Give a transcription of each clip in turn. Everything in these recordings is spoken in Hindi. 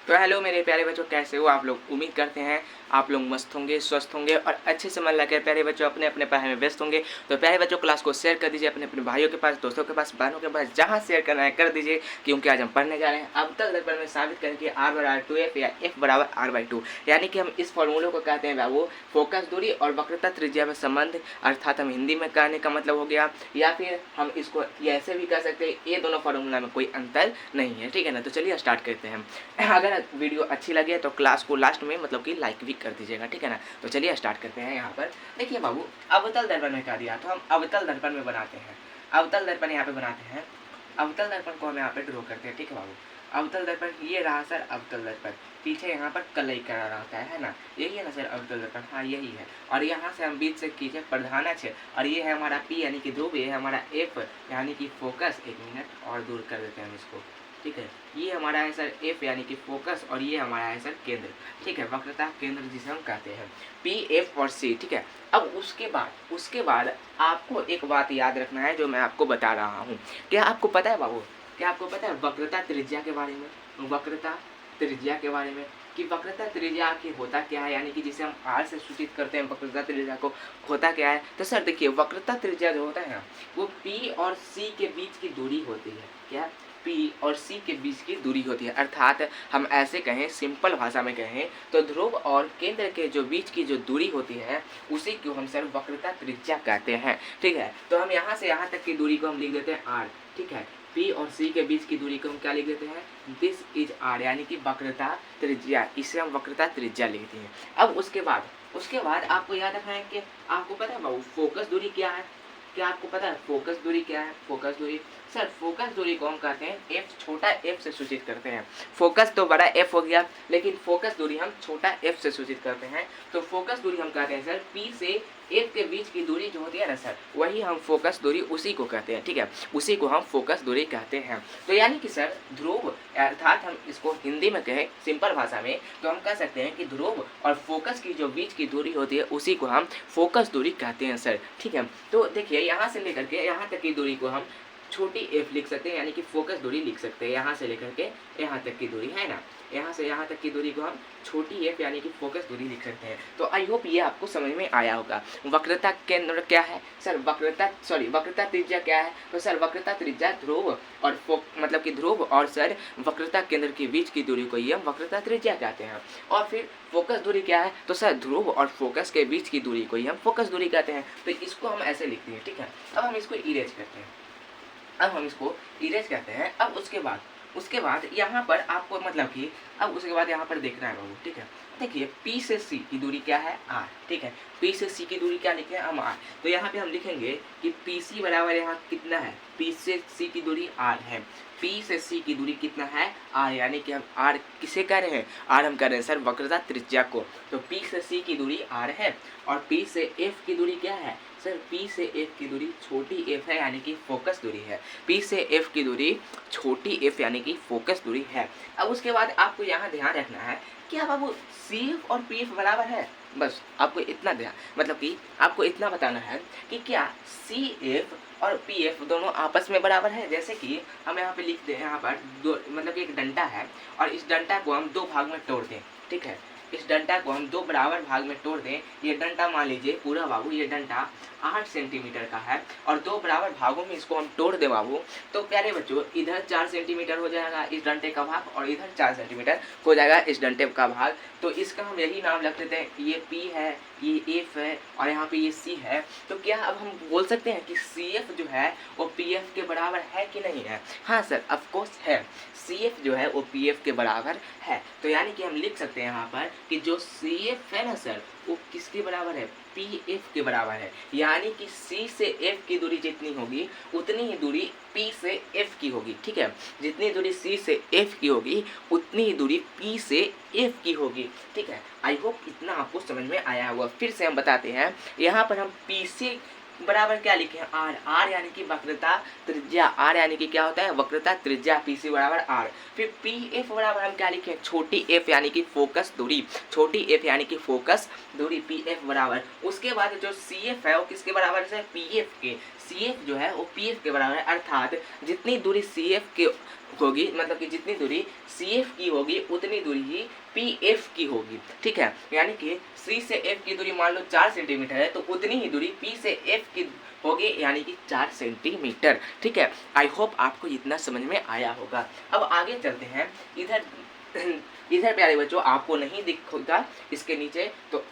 तो हेलो मेरे प्यारे बच्चों, कैसे हो आप लोग। उम्मीद करते हैं आप लोग मस्त होंगे, स्वस्थ होंगे और अच्छे से मन लगाकर प्यारे बच्चों अपने अपने पढ़ाई में व्यस्त होंगे। तो प्यारे बच्चों क्लास को शेयर कर दीजिए अपने अपने भाइयों के पास, दोस्तों के पास, बहनों के पास, जहाँ शेयर करना है कर दीजिए, क्योंकि आज हम पढ़ने जा रहे हैं अब तक दर्पण में साबित करके R/2F या F/R/2, यानी कि हम इस फॉर्मूले को कहते हैं बाबू फोकस दूरी और वक्रता त्रिज्या में संबंध। अर्थात हम हिंदी में कहने का मतलब हो गया, या फिर हम इसको ऐसे भी कह सकते हैं, ये दोनों फॉर्मूला में कोई अंतर नहीं है, ठीक है ना। तो चलिए स्टार्ट करते हैं। अगर वीडियो अच्छी लगे तो क्लास को लास्ट में मतलब कि लाइक भी कर दीजिएगा, ठीक है ना। तो चलिए स्टार्ट करते हैं। यहाँ पर देखिए बाबू, अवतल दर्पण में क्या दिया, तो हम अवतल दर्पण में बनाते हैं। अवतल दर्पण यहाँ पे बनाते हैं। अवतल दर्पण को हम यहाँ पे ड्रॉ करते हैं, ठीक है बाबू। अवतल दर्पण ये रहा सर अवतल दर्पण, पीछे यहाँ पर कलई करा रहता है ना, यही है ना सर अवतल दर्पण, हाँ यही है। और यहाँ से हम बीच से खींचे प्रधानाक्ष, और ये है हमारा P यानी कि ध्रुव, ये है हमारा F यानी कि फोकस। एक मिनट और दूर कर देते हैं हम इसको, ठीक है। ये हमारा है सर F यानी कि फोकस, और ये हमारा है सर केंद्र, ठीक है, वक्रता केंद्र जिसे हम कहते हैं P, F और C, ठीक है। अब उसके बाद आपको एक बात याद रखना है जो मैं आपको बता रहा हूँ। क्या आपको पता है बाबू, क्या आपको पता है वक्रता त्रिज्या के बारे में, वक्रता त्रिज्या के बारे में, कि वक्रता त्रिज्या आखिर होता क्या है, यानी कि जिसे हम R से सूचित करते हैं वक्रता त्रिज्या को, होता क्या है। तो सर देखिए, वक्रता त्रिज्या जो होता है ना, वो P और C के बीच की दूरी होती है। क्या? P और C के बीच की दूरी होती है। अर्थात हम ऐसे कहें, सिंपल भाषा में कहें तो ध्रुव और केंद्र के जो बीच की जो दूरी होती है उसी को हम सर वक्रता त्रिज्या कहते हैं, ठीक है। तो हम यहाँ से यहाँ तक की दूरी को हम लिख देते हैं R, ठीक है। P और C के बीच की दूरी को हम क्या लिख देते हैं, दिस इज R, यानी कि वक्रता त्रिज्या, इसे हम वक्रता त्रिज्या लिखते हैं। अब उसके बाद आपको याद रखना है कि आपको पता है बाबू फोकस दूरी क्या है। क्या आपको पता है फोकस दूरी क्या है? फोकस दूरी सर, फोकस दूरी को हम कहते हैं F, छोटा f से सूचित करते हैं। फोकस तो बड़ा F हो गया, लेकिन फोकस दूरी हम छोटा f से सूचित करते हैं। तो फोकस दूरी हम कहते हैं सर P से F के बीच की दूरी जो होती है ना सर, वही हम फोकस दूरी उसी को कहते हैं, ठीक है, उसी को हम फोकस दूरी कहते हैं। तो यानी कि सर ध्रुव, अर्थात हम इसको हिंदी में कहें सिंपल भाषा में तो हम कह सकते हैं कि ध्रुव और फोकस की जो बीच की दूरी होती है उसी को हम फोकस दूरी कहते हैं सर, ठीक है। तो देखिए, यहाँ से लेकर के यहाँ तक की दूरी को हम छोटी f लिख सकते हैं, यानी कि फोकस दूरी लिख सकते हैं। यहाँ से लेकर के यहाँ तक की दूरी है ना, यहाँ से यहाँ तक की दूरी को हम छोटी f यानी कि फोकस दूरी लिख सकते हैं। तो आई होप ये आपको समझ में आया होगा। वक्रता केंद्र क्या है सर, वक्रता त्रिज्या क्या है। तो सर वक्रता त्रिज्या ध्रुव और मतलब कि ध्रुव और सर वक्रता केंद्र के बीच की दूरी को ही हम वक्रता त्रिज्या कहते हैं। और फिर फोकस दूरी क्या है, तो सर ध्रुव और फोकस के बीच की दूरी को ही हम फोकस दूरी कहते हैं। तो इसको हम ऐसे लिखते हैं, ठीक है। अब हम इसको इरेज करते हैं, अब उसके बाद यहाँ पर आपको मतलब कि अब उसके बाद यहाँ पर देखना है बाबू, ठीक है। देखिए P से C की दूरी क्या है, R, ठीक है। P से C की दूरी क्या लिखे हैं हम, R। तो यहाँ पे हम लिखेंगे कि PC बराबर यहाँ कितना है, P से C की दूरी R है। P से C की दूरी कितना है, R, यानी कि हम R किसे कह रहे हैं, R हम कह रहे हैं सर वक्रता त्रिज्या को। तो P से C की दूरी R है, और P से F की दूरी क्या है सर, P से F की दूरी छोटी f है, यानी कि फोकस दूरी है। P से F की दूरी छोटी f यानी कि फोकस दूरी है। अब उसके बाद आपको यहाँ ध्यान रखना है, क्या बाबू CF और PF बराबर है। बस आपको इतना ध्यान, मतलब कि आपको इतना बताना है कि क्या CF और PF दोनों आपस में बराबर है। जैसे कि हम यहाँ पे लिखते हैं, यहाँ पर दो मतलब कि एक डंडा है, और इस डंडा को हम दो भाग में तोड़ दें, ठीक है। इस डंडा को हम दो बराबर भाग में तोड़ दें। ये डंडा मान लीजिए पूरा बाबू, ये डंडा 8 सेंटीमीटर का है, और दो बराबर भागों में इसको हम तोड़ दें बाबू, तो प्यारे बच्चों इधर 4 सेंटीमीटर हो जाएगा इस डंडे का भाग, और इधर 4 सेंटीमीटर हो जाएगा इस डंडे का भाग। तो इसका हम यही नाम रख देते हैं, ये P है, ये F है, और यहाँ पे ये C है। तो क्या अब हम बोल सकते हैं कि CF जो है वो PF के बराबर है कि नहीं है। हाँ सर, ऑफकोर्स है, CF जो है वो PF के बराबर है। तो यानी कि हम लिख सकते हैं यहाँ पर कि जो CF है ना सर, वो किसके बराबर है, PF के बराबर है। यानी कि C से F की दूरी जितनी होगी उतनी ही दूरी P से F की होगी, ठीक है। जितनी दूरी C से F की होगी उतनी ही दूरी P से F की होगी, ठीक है। आई होप इतना आपको समझ में आया होगा। फिर से हम बताते हैं, यहाँ पर हम P से बराबर क्या लिखे हैं, R यानी कि वक्रता त्रिज्या, R यानी कि क्या होता है वक्रता त्रिज्या, PC बराबर R। फिर PF बराबर हम क्या लिखे हैं, छोटी f यानी कि फोकस दूरी, छोटी f यानी कि फोकस दूरी PF बराबर। उसके बाद जो CF है वो किसके बराबर है, PF के। CF जो है वो PF के बराबर है, अर्थात जितनी दूरी CF के होगी, मतलब कि जितनी दूरी CF की होगी उतनी दूरी ही PF की होगी, ठीक है। यानी कि C से F की दूरी मान लो 4 सेंटीमीटर है, तो उतनी ही दूरी P से F की होगी, यानी कि 4 सेंटीमीटर, ठीक है। आई होप आपको इतना समझ में आया होगा। अब आगे चलते हैं, इधर प्यारे बच्चों आपको नहीं दिखता इसके नीचे, तो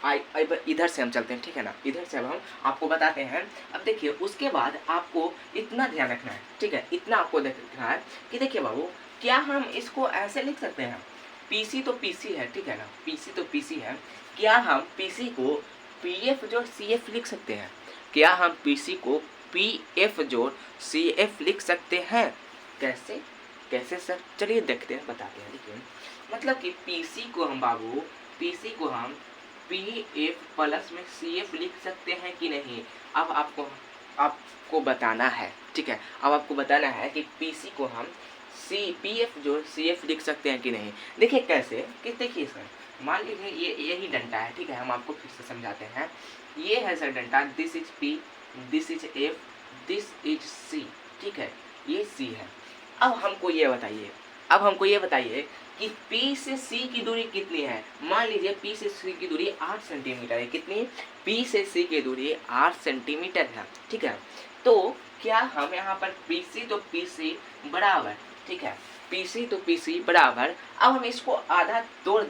इधर से हम चलते हैं, ठीक है ना। इधर से अब हम आपको बताते हैं। अब देखिए उसके बाद आपको इतना ध्यान रखना है, ठीक है, इतना आपको देखना है कि देखिए बाबू, क्या हम इसको ऐसे लिख सकते हैं, PC तो PC है, ठीक है ना, PC तो PC है, क्या हम PC को PF जोड़ CF लिख सकते हैं? क्या हम PC को PF जोड़ CF लिख सकते हैं? कैसे कैसे सर? चलिए देखते हैं, बताते हैं। देखिए मतलब कि PC को हम बाबू, PC को हम PF प्लस में CF लिख सकते हैं कि नहीं? अब आपको बताना है, ठीक है। अब आपको बताना है कि PC को हम PF जो CF लिख सकते हैं कि नहीं। देखिए कैसे, कि देखिए सर, मान लीजिए यही डंडा है, ठीक है, हम आपको फिर से समझाते हैं। ये है सर डंडा, this is P, this is F, this is C, ठीक है, ये C है। अब हमको ये बताइए कि P से C की दूरी कितनी है? मान लीजिए P से C की दूरी 8 सेंटीमीटर है। कितनी? P से C की दूरी 8 सेंटीमीटर है, ठीक है। तो क्या हम यहाँ पर PC तो PC बराबर, ठीक है, PC तो PC बराबर, अब हम इसको आधा तोड़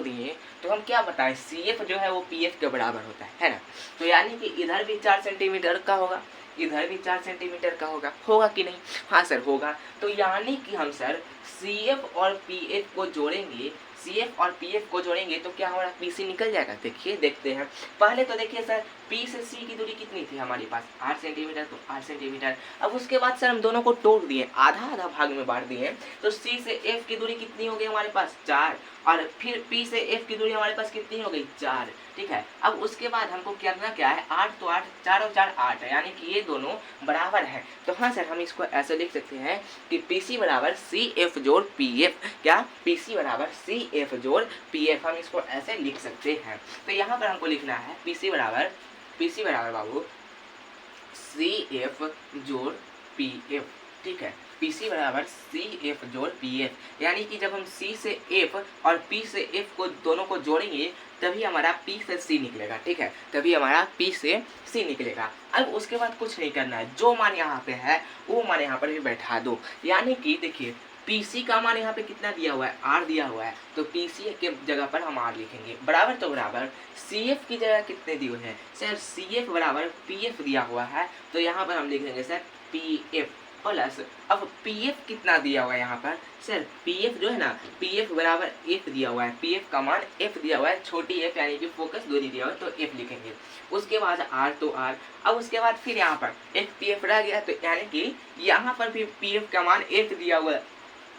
दिए, तो हम क्या बताएं, CF जो है वो PF के बराबर होता है ना। तो यानी कि इधर भी 4 सेंटीमीटर का होगा, इधर भी 4 सेंटीमीटर का होगा कि नहीं? हाँ सर होगा। तो यानी कि हम सर CF और PF को जोड़ेंगे, CF और PF को जोड़ेंगे तो क्या हमारा PC निकल जाएगा? देखिए देखते हैं। पहले तो देखिए सर, P से C की दूरी कितनी थी हमारे पास? 8 सेंटीमीटर, तो 8 सेंटीमीटर। अब उसके बाद सर हम दोनों को तोड़ दिए, आधा आधा भाग में बांट दिए, तो C से F की दूरी कितनी हो गई हमारे पास? 4, और फिर P से F की दूरी हमारे पास कितनी हो गई? 4, ठीक है। अब उसके बाद हमको करना क्या है, 8 तो 8, 4 और 4 8 है, यानी कि ये दोनों बराबर हैं। तो हाँ सर, हम इसको ऐसे लिख सकते हैं कि PC बराबर CF जोड़ PF, क्या? PC बराबर CF जोड़ PF, हम इसको ऐसे लिख सकते हैं। तो यहाँ पर हमको लिखना है PC बराबर बाबू CF जोड़ PF, ठीक है, PC बराबर CF जोड़ PF, यानी कि जब हम C से F और P से F को दोनों को जोड़ेंगे तभी हमारा P से C निकलेगा, ठीक है, तभी हमारा P से C निकलेगा। अब उसके बाद कुछ नहीं करना है, जो मान यहाँ पे है वो मान यहाँ पर भी बैठा दो। यानी कि देखिए PC का मान यहाँ पे कितना दिया हुआ है? R दिया हुआ है, तो PC के जगह पर हम R लिखेंगे, बराबर तो बराबर CF की जगह कितने दिए हुए हैं सर? CF बराबर PF दिया हुआ है, तो यहाँ पर हम लिख देंगे सर PF प्लस, अब PF कितना दिया हुआ है यहाँ पर सर? PF जो है ना, PF बराबर F दिया हुआ है, PF का मान F दिया हुआ है, छोटी f यानी कि फोकस दूरी दिया हुआ है, तो F लिखेंगे। उसके बाद R तो R, अब उसके बाद फिर यहाँ पर एक PF रह गया, तो यानी कि यहाँ पर भी PF का मान F दिया हुआ है,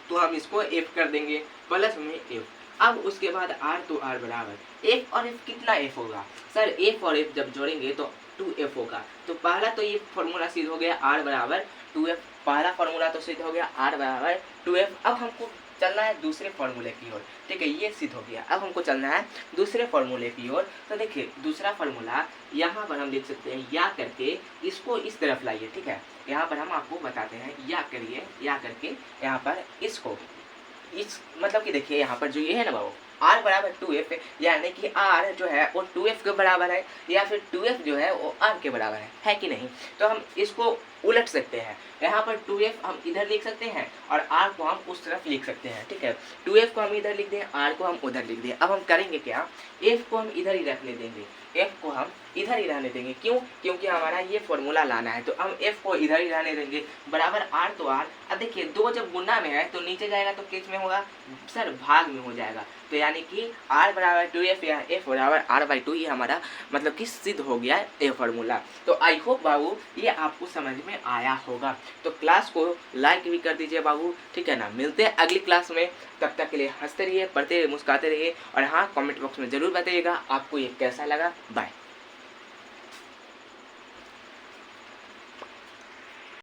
तो हम इसको F कर देंगे, प्लस में F। अब उसके बाद R तो R बराबर F और F, कितना F होगा सर? F और F जब जोड़ेंगे तो 2F होगा। तो पहला तो ये फॉर्मूला सिद्ध हो गया, R बराबर 2F, पहला फॉर्मूला तो सिद्ध हो गया R बराबर 2F। अब हमको चलना है दूसरे फॉर्मूले की ओर, ठीक है, ये सिद्ध हो गया। अब हमको चलना है दूसरे फॉर्मूले की ओर। तो देखिए दूसरा फॉर्मूला यहाँ पर हम लिख सकते हैं, या करके इसको इस तरफ लाइए, ठीक है, यहाँ पर हम आपको बताते हैं, या करके यहाँ पर इसको इस मतलब कि देखिए यहाँ पर जो ये है ना बाबू, R बराबर 2F, यानी कि R जो है वो 2F के बराबर है, या फिर 2F जो है वो R के बराबर है कि नहीं? तो हम इसको उलट सकते हैं, यहाँ पर 2F हम इधर लिख सकते हैं और R को हम उस तरफ लिख सकते हैं, ठीक है। 2F को हम इधर लिख दें, R को हम उधर लिख दें। अब हम करेंगे क्या, F को हम इधर ही रखने देंगे, F को हम इधर ही रहने देंगे। क्यों? क्योंकि हमारा ये फॉर्मूला लाना है, तो हम F को इधर ही रहने देंगे, बराबर R तो R। अब देखिए दो जब गुना में है तो नीचे जाएगा तो किस में होगा सर? भाग में हो जाएगा। तो यानी कि R बराबर 2F या F बराबर R/2, ये हमारा मतलब कि सिद्ध हो गया है ये फॉर्मूला। तो आई होप बाबू ये आपको समझ में आया होगा। तो क्लास को लाइक भी कर दीजिए बाबू, ठीक है ना। मिलते हैं अगली क्लास में, तब तक के लिए हंसते रहिए, पढ़ते रहिए, मुस्कुराते रहिए, और हाँ कमेंट बॉक्स में ज़रूर बताइएगा आपको ये कैसा लगा। बाय।